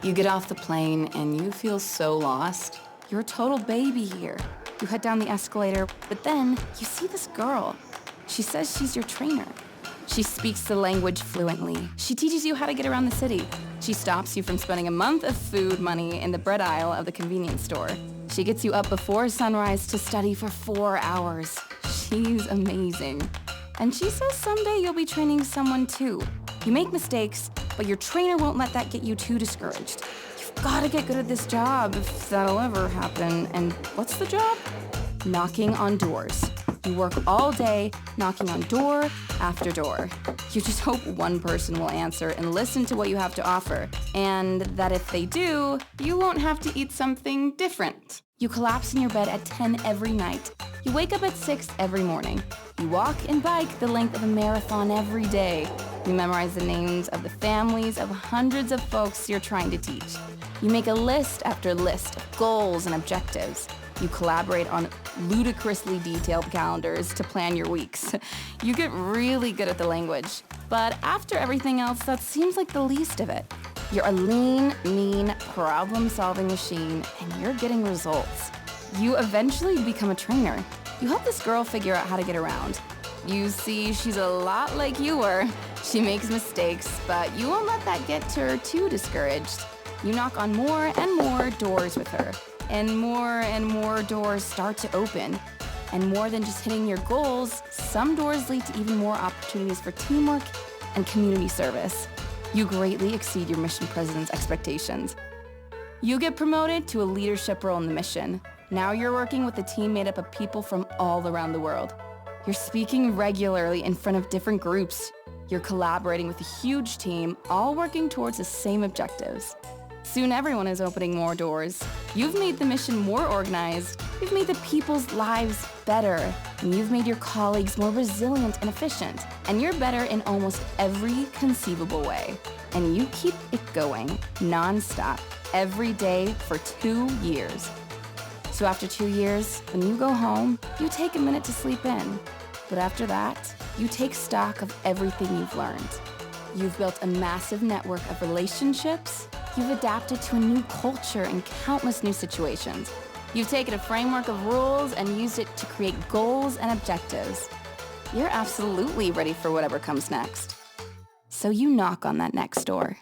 You get off the plane and you feel so lost. You're a total baby here. You head down the escalator, but then you see this girl. She says she's your trainer. She speaks the language fluently. She teaches you how to get around the city. She stops you from spending a month of food money in the bread aisle of the convenience store. She gets you up before sunrise to study for 4 hours. She's amazing. And she says someday you'll be training someone too. You make mistakes, but your trainer won't let that get you too discouraged. You've got to get good at this job if that'll ever happen. And what's the job? Knocking on doors. You work all day knocking on door after door. You just hope one person will answer and listen to what you have to offer, and that if they do, you won't have to eat something different. You collapse in your bed at 10 every night. You wake up at 6 every morning. You walk and bike the length of a marathon every day. You memorize the names of the families of hundreds of folks you're trying to teach. You make a list after list of goals and objectives. You collaborate on ludicrously detailed calendars to plan your weeks. You get really good at the language. But after everything else, that seems like the least of it. You're a lean, mean, problem-solving machine, and you're getting results. You eventually become a trainer. You help this girl figure out how to get around. You see, she's a lot like you were. She makes mistakes, but you won't let that get her too discouraged. You knock on more and more doors with her. And more doors start to open. And more than just hitting your goals, some doors lead to even more opportunities for teamwork and community service. You greatly exceed your mission president's expectations. You get promoted to a leadership role in the mission. Now you're working with a team made up of people from all around the world. You're speaking regularly in front of different groups. You're collaborating with a huge team, all working towards the same objectives. Soon everyone is opening more doors. You've made the mission more organized. You've made the people's lives better. And you've made your colleagues more resilient and efficient. And you're better in almost every conceivable way. And you keep it going, nonstop, every day for 2 years. So after 2 years, when you go home, you take a minute to sleep in. But after that, you take stock of everything you've learned. You've built a massive network of relationships. You've adapted to a new culture and countless new situations. You've taken a framework of rules and used it to create goals and objectives. You're absolutely ready for whatever comes next. So you knock on that next door.